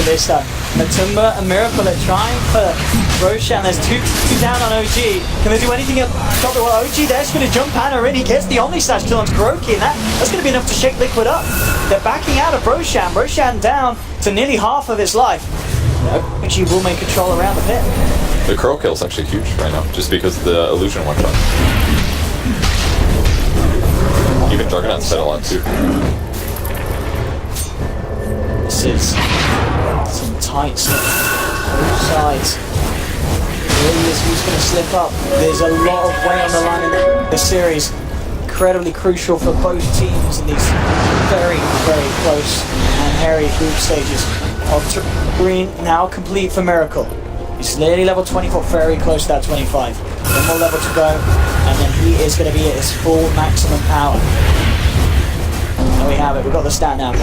at this though. Matumba and Miracle are trying for Roshan. There's 2 down on OG. Can they do anything up top? Well, OG there's going to jump Hannah in. He gets the Omni Slash kill on Kuroki, and that's going to be enough to shake Liquid up. They're backing out of Roshan. Roshan down to nearly half of his life. OG will make control around the pit. The Crow kill is actually huge right now, just because of the illusion one shot. Even Juggernaut's fed a lot too. This is some tight stuff. Both sides. Really is who's going to slip up. There's a lot of weight on the line in this series. Incredibly crucial for both teams in these very, very close and hairy group stages. Green now complete for Miracle. He's nearly level 24, very close to that 25. One more level to go, and then he is going to be at his full maximum power. There we have it. We've got the stat now.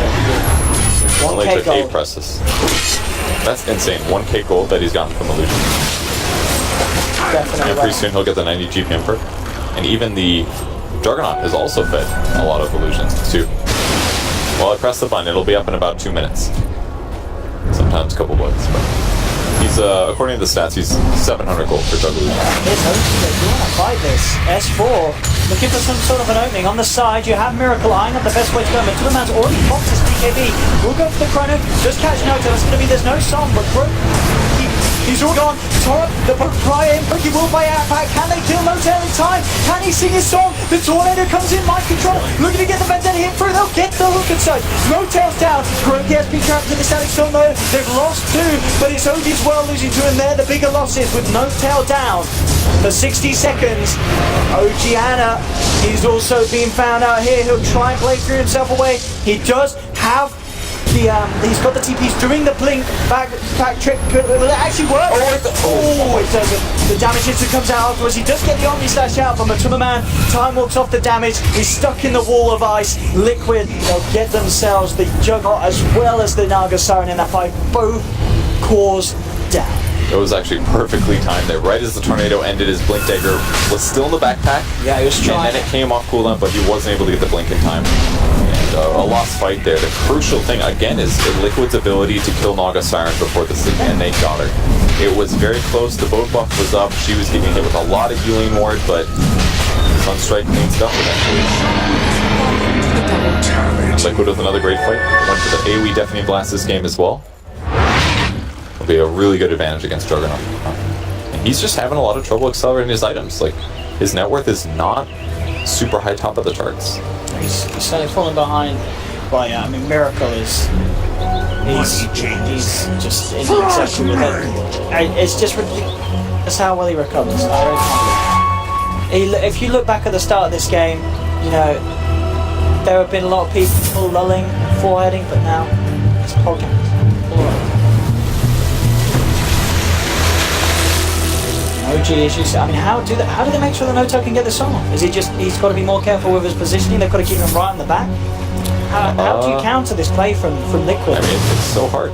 Only 1k took 8 presses. That's insane. 1k gold that he's gotten from illusion. Definitely. And pretty soon he'll get the 90 GPM perk. And even the Juggernaut has also fed a lot of illusions too. Well, I press the button, it'll be up in about 2 minutes. Sometimes a couple bucks, but he's according to the stats, he's 700 gold for Jug Illusion. Here's Hosted. You want to fight this? S4 looking for some sort of an opening on the side. You have Miracle eyeing up the best way to go. Matulaman's already popped his BKB. We'll go for the chrono. Just catch No Tail. It's going to be there's no song, but he's all gone. Torrent, the boat fly in. He will buy out back. Can they kill No Tail in time? Can he sing his song? The Tornado comes in, mind control. Looking to get the Vendetta hit through. They'll get the hook inside. No Tail's down. Kuroki has been trapped in the static storm though. They've lost 2, but it's OG's well losing 2, and they're the bigger losses with No Tail down for 60 seconds. OG Anna, he's also being found out here. He'll try and play through himself away. He does have the he's got the TP. He's doing the blink back trick. Will it actually work? Oh, it doesn't. The damage instant comes out afterwards. He does get the Omni Slash out, but Matulaman time walks off the damage. He's stuck in the wall of ice. Liquid, they'll get themselves the Juggernaut as well as the Naga Siren in that fight. Both cores down. It was actually perfectly timed there. Right as the tornado ended, his blink dagger was still in the backpack. Yeah, he was trying. And then it came off cooldown, but he wasn't able to get the blink in time. And a lost fight there. The crucial thing, again, is Liquid's ability to kill Naga Siren before the sleep, and they got her. It was very close. The boat buff was up. She was getting hit with a lot of healing ward, but Sunstrike cleans it up eventually. Liquid with another great fight. Went for the AoE Deafening Blast this game as well. It'll be a really good advantage against Juggernaut. And he's just having a lot of trouble accelerating his items. Like, his net worth is not super high top of the charts. He's certainly falling behind by, I mean, Miracle is... He's just inaccessible with it. It's just ridiculous. That's how well he recovers. If you look back at the start of this game, you know, there have been a lot of people lulling, foreheading, but now it's pogging. OG issues. I mean, how do they make sure that No Tail can get this song off? Is he just, he's got to be more careful with his positioning? They've got to keep him right in the back? How do you counter this play from Liquid? I mean, it's so hard.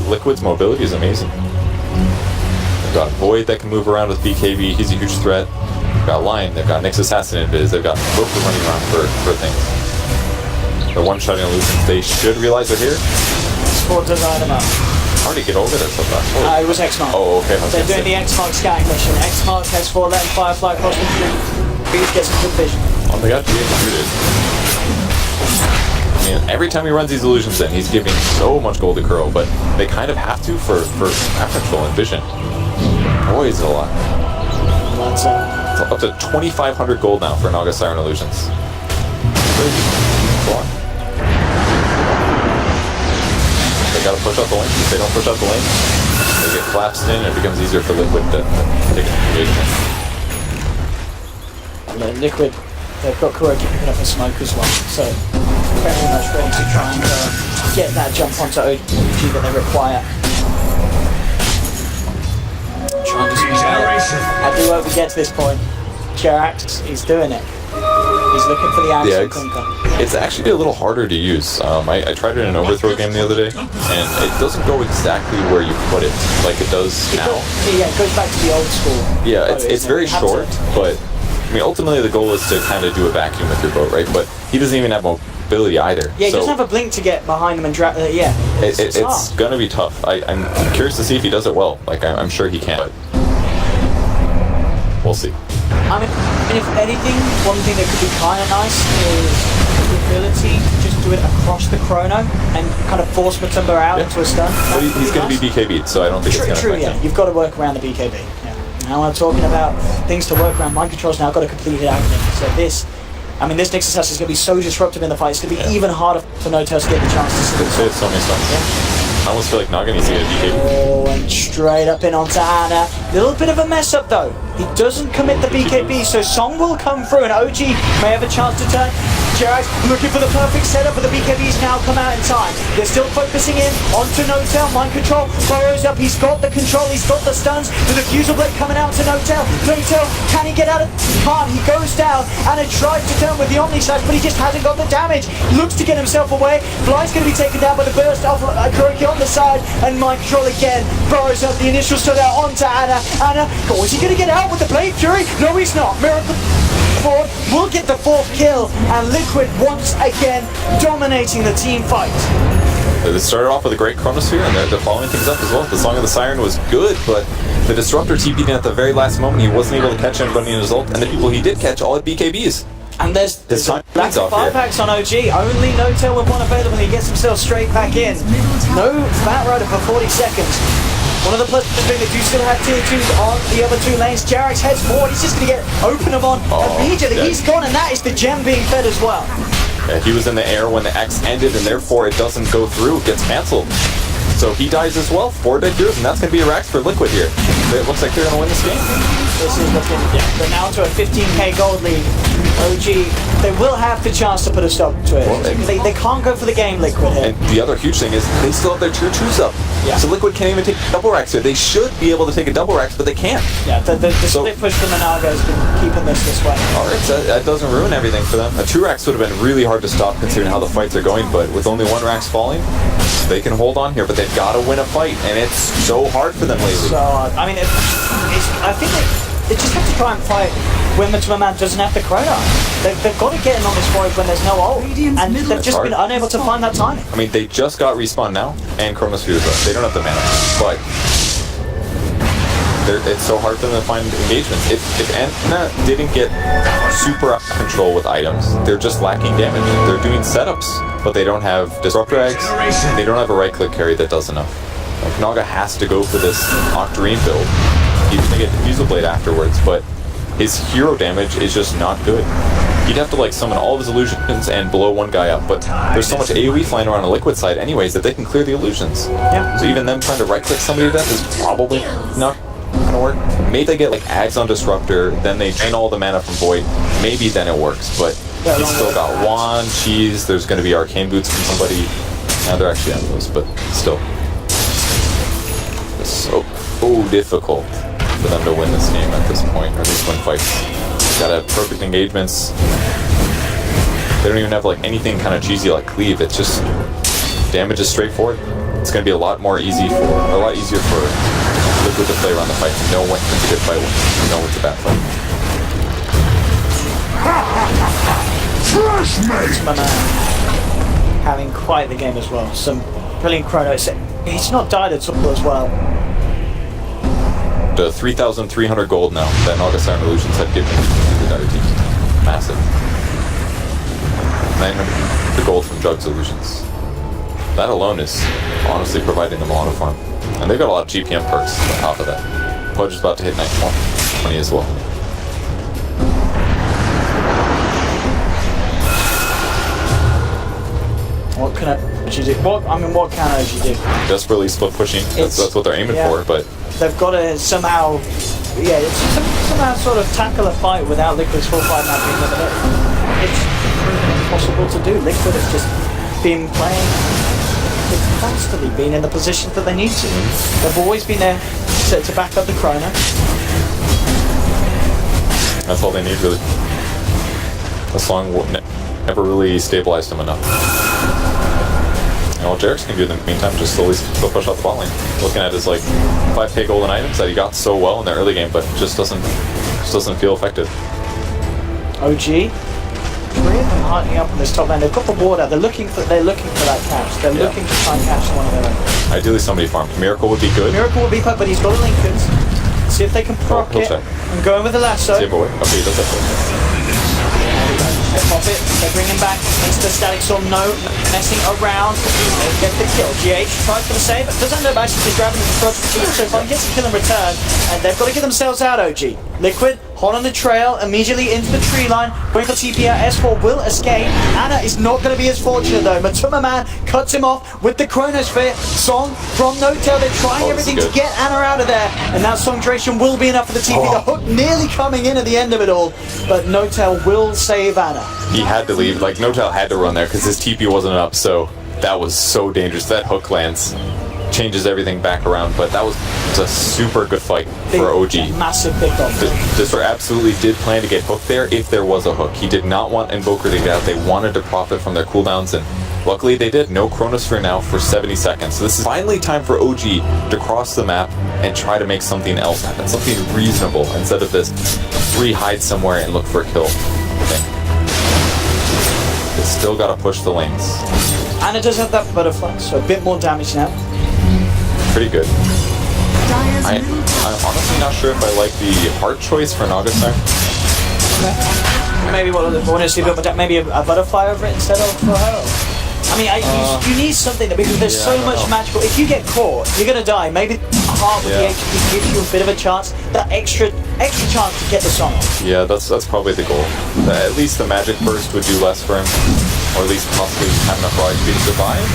Liquid's mobility is amazing. They've got Void that can move around with BKB. He's a huge threat. They've got Lion. They've got Nyx Assassin Invis. They've got Invoker running around for things. They're one-shotting illusions. They should realize they're here. Sport does iron them up. Hard to get over there so fast. It was X-Mark. Oh, okay. They're doing the X-Mark scanning mission. X-Mark, X4, letting Firefly across the street. Please get some good vision. Oh, they got G800. I mean, every time he runs these illusions in, he's giving so much gold to Kuro, but they kind of have to for map control and vision. Boy, is it a lot. That's It's up to 2,500 gold now for Naga Siren Illusions. Crazy. It's a lot. They gotta push out the lane. If they don't push out the lane, they get collapsed in and it becomes easier for Liquid to take an engagement. Liquid, they've got Kuroki picking up a smoke as well, so very much ready to try and get that jump onto OG that they require. Trying to I do hope we get to this point. Jerax, he's doing it. He's looking for the axle clinker. It's actually a little harder to use. I tried it in an overthrow game the other day, and it doesn't go exactly where you put it, like it does now. Yeah, it goes back to the old school. Yeah, it's very short, but I mean, ultimately the goal is to kind of do a vacuum with your boat, right? But he doesn't even have mobility either. Yeah, he doesn't have a blink to get behind him and drag. Yeah, it's going to be tough. I'm curious to see if he does it well. Like, I'm sure he can, but we'll see. I mean, if anything, one thing that could be kind of nice is the ability to just do it across the chrono and kind of force Matumba out into a stun. But he's going to be BKB'd, so I don't think it's going to affect him. You've got to work around the BKB. Yeah. Now I'm talking about things to work around. Mind control's now got to complete it out. So this Nexus House is going to be so disruptive in the fight. It's going to be even harder for No-Tails to get the chance to see it. It's so many stuns. I almost feel like Naga needs to get a BKB. Oh, and straight up in onto Ana. Little bit of a mess up though. He doesn't commit the BKB, so Song will come through and OG may have a chance to turn. Jerax looking for the perfect setup, but the BKBs now come out in time. They're still focusing in onto No-Tail. Mind control burrows up. He's got the control. He's got the stuns. The diffusal blade coming out to No-Tail. No-Tail, can he get out of the can't. He goes down and it tries to turn with the Omni Slash, but he just hasn't got the damage. Looks to get himself away. Fly's going to be taken down by the burst of Kuroki on the side, and Mind control again burrows up. The initial stun out onto Ana. Oh, is he going to get out with the Blade Fury? No, he's not. Miracle Ford will get the 4th kill, and Liquid once again dominating the team fight. They started off with a great Chronosphere, and they're following things up as well. The Song of the Siren was good, but the Disruptor TP'd in at the very last moment. He wasn't able to catch anybody in his ult, and the people he did catch all had BKBs. And there's time back to 5 packs on OG. Only No-Tail with one available. He gets himself straight back in. No Bat Rider for 40 seconds. One of the pluses being they do still have tier 2s on the other 2 lanes. Jerax heads forward. He's just going to get open him on immediately. Yeah. He's gone, and that is the gem being fed as well. Yeah, he was in the air when the X ended, and therefore it doesn't go through. It gets cancelled. So he dies as well. 4 dead heroes, and that's going to be a Rax for Liquid here. It looks like they're going to win this game. This is looking, they're now to a 15k gold lead. OG, they will have the chance to put a stop to it. Well, they can't go for the game, Liquid here. And the other huge thing is they still have their tier 2s up. Yeah. So Liquid can't even take double Rax here. They should be able to take a double Rax, but they can't. Yeah, the split push from the Naga has been keeping this way. Alright, so that doesn't ruin everything for them. A 2 Rax would have been really hard to stop considering how the fights are going, but with only 1 Rax falling, they can hold on here, but they've got to win a fight, and it's so hard for them lately. So I mean, I think they just have to try and fight when the Man doesn't have the chrono. They've got to get in on this fight when there's no ult, and they've just been unable to find that timing. I mean, they just got respawn now, and Chronosphere's up. They don't have the mana, but it's so hard for them to find engagements. If Ana didn't get super out of control with items, they're just lacking damage. They're doing setups, but they don't have Disruptor Eggs, and they don't have a right-click carry that does enough. Like, Naga has to go for this Octarine build. He's going to get Diffusal Blade afterwards, but his hero damage is just not good. He'd have to like summon all of his illusions and blow one guy up, but there's so much AoE flying around on Liquid side anyways that they can clear the illusions. Yeah. So even them trying to right-click somebody to death is probably not gonna work. Maybe they get like Ags on Disruptor, then they drain all the mana from Void. Maybe then it works, but he's still got Wand, Cheese, there's gonna be Arcane Boots from somebody. Now they're actually on those, but still. It's so difficult for them to win this game at this point, or at least win fights. Gotta have perfect engagements. They don't even have like anything kind of cheesy like cleave. It's just damage is straightforward. It's gonna be a lot easier for Liquid to play around the fight. To know when it's a good fight, to know when it's a bad fight. Having quite the game as well. Some brilliant chrono. He's not died at all as well. 3,300 gold now that Naga Siren Illusions had given to the dire team. Massive. 900 gold from Jug's Illusions. That alone is honestly providing them a lot of fun. And they've got a lot of GPM perks on top of that. Pudge is about to hit 920 as well. What can I do? What can OG do? Desperately split pushing. That's what they're aiming for, but they've got to somehow, somehow sort of tackle a fight without Liquid's full 5-man being limited. It's proven impossible to do. Liquid has just been playing. They've constantly been in the positions that they need to. They've always been there to back up the Chrono. That's all they need, really. This long never really stabilized him enough. And all Jarek's can do in the meantime, just slowly still push out the bot lane. Looking at his like 5k golden items that he got so well in the early game, but just doesn't feel effective. OG, 3 of them hunting up on this top lane. They've got the ward out. They're looking for that catch. They're looking to try and catch one of their own. Ideally, somebody farmed. Miracle would be good. Miracle would be good, but he's got a Lincoln. See if they can proc it. I'm going with the lasso. Save away. Okay, he does that. They pop it, they bring him back into the static storm, no messing around, they get the kill. GH tries for the save, but doesn't know actually just grabbing the front team, so Fun gets a kill in return, and they've got to get themselves out, OG. Liquid, hot on the trail, immediately into the tree line, wait for TP out, S4 will escape. Anna is not going to be as fortunate though. Matuma Man cuts him off with the Chronosphere. Song from Notail, they're trying everything to get Anna out of there, and that song duration will be enough for the TP. The hook nearly coming in at the end of it all, but Notail will save Anna. He had to leave, like Notail had to run there because his TP wasn't up, so that was so dangerous. That hook lands, changes everything back around, but that was a super good fight for OG. Massive pickup. Disper absolutely did plan to get hooked there if there was a hook. He did not want Invoker to get out. They wanted to profit from their cooldowns, and luckily they did. No Chronosphere now for 70 seconds. So this is finally time for OG to cross the map and try to make something else happen, something reasonable, instead of this 3 hide somewhere and look for a kill thing. They still got to push the lanes. Anna does have that butterfly, so a bit more damage now. Pretty good. I'm honestly not sure if I like the heart choice for Nagastar. Maybe what I want to see a bit more maybe a butterfly over it instead of for her. I mean, you need something that, because there's so much magical. If you get caught, you're gonna die. Maybe heart with the HP gives you a bit of a chance, that extra chance to get the song off. Yeah, that's probably the goal. At least the magic burst would do less for him, or at least possibly have enough raw HP to survive.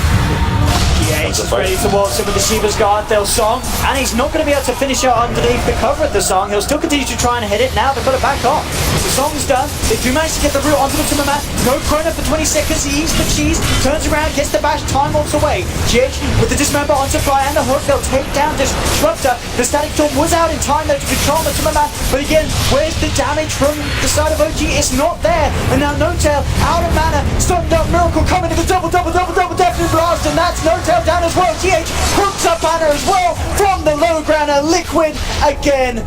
GH is ready to waltz in with the Shiva's Guard, they'll song, and he's not going to be able to finish out underneath the cover of the song. He'll still continue to try and hit it. Now they've got to back off. The song's done. They do manage to get the root onto the Timber Man. No Chrono for 20 seconds. He eats the cheese, turns around, gets the bash, time walks away. GH with the dismember onto Fly and the hook. They'll take down Disruptor. The Static Storm was out in time though to control the Timber Man, but again, where's the damage from the side of OG? It's not there. And now Notail out of mana. Stunned up Miracle coming to the double deafening blast, and that's Notail down as well. GH hooks up Anna as well from the low ground, and Liquid again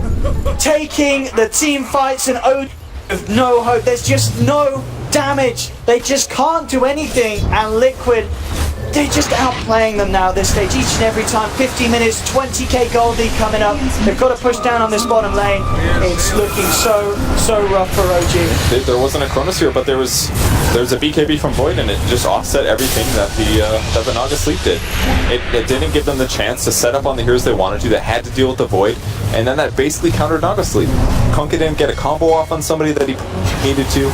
taking the team fights, and OG with no hope. There's just no damage. They just can't do anything, and Liquid, they're just outplaying them now at this stage. Each and every time, 50 minutes, 20k gold lead coming up. They've got to push down on this bottom lane. It's looking so rough for OG. There wasn't a Chronosphere, but there was a BKB from Void, and it just offset everything that the Naga Sleep did. It didn't give them the chance to set up on the heroes they wanted to. They had to deal with the Void, and then that basically countered Naga Sleep. Kunkka didn't get a combo off on somebody that he needed to.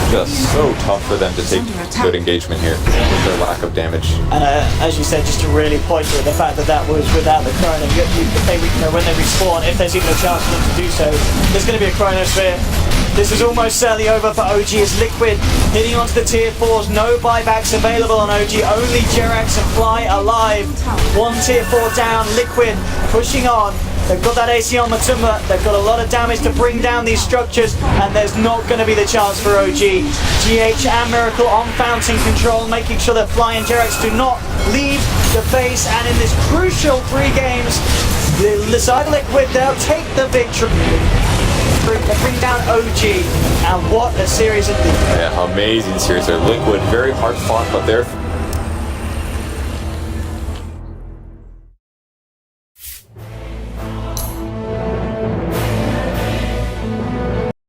Just so tough for them to take good engagement here with their lack of damage. And as you said, just to really point to the fact that that was without the Chrono. When they respawn, if there's even a chance for them to do so, there's going to be a Chronosphere. This is almost certainly over for OG as Liquid hitting onto the tier 4s. No buybacks available on OG. Only Jerax and Fly alive. 1 tier 4 down. Liquid pushing on. They've got that AC on Matuma. They've got a lot of damage to bring down these structures, and there's not going to be the chance for OG. GH and Miracle on Fountain control, making sure that Fly and Jerax do not leave the base. And in this crucial 3 games, the side of Liquid, they'll take the victory. They bring down OG, and what a series of defense. Yeah, amazing series there. Liquid, very hard fought, but they're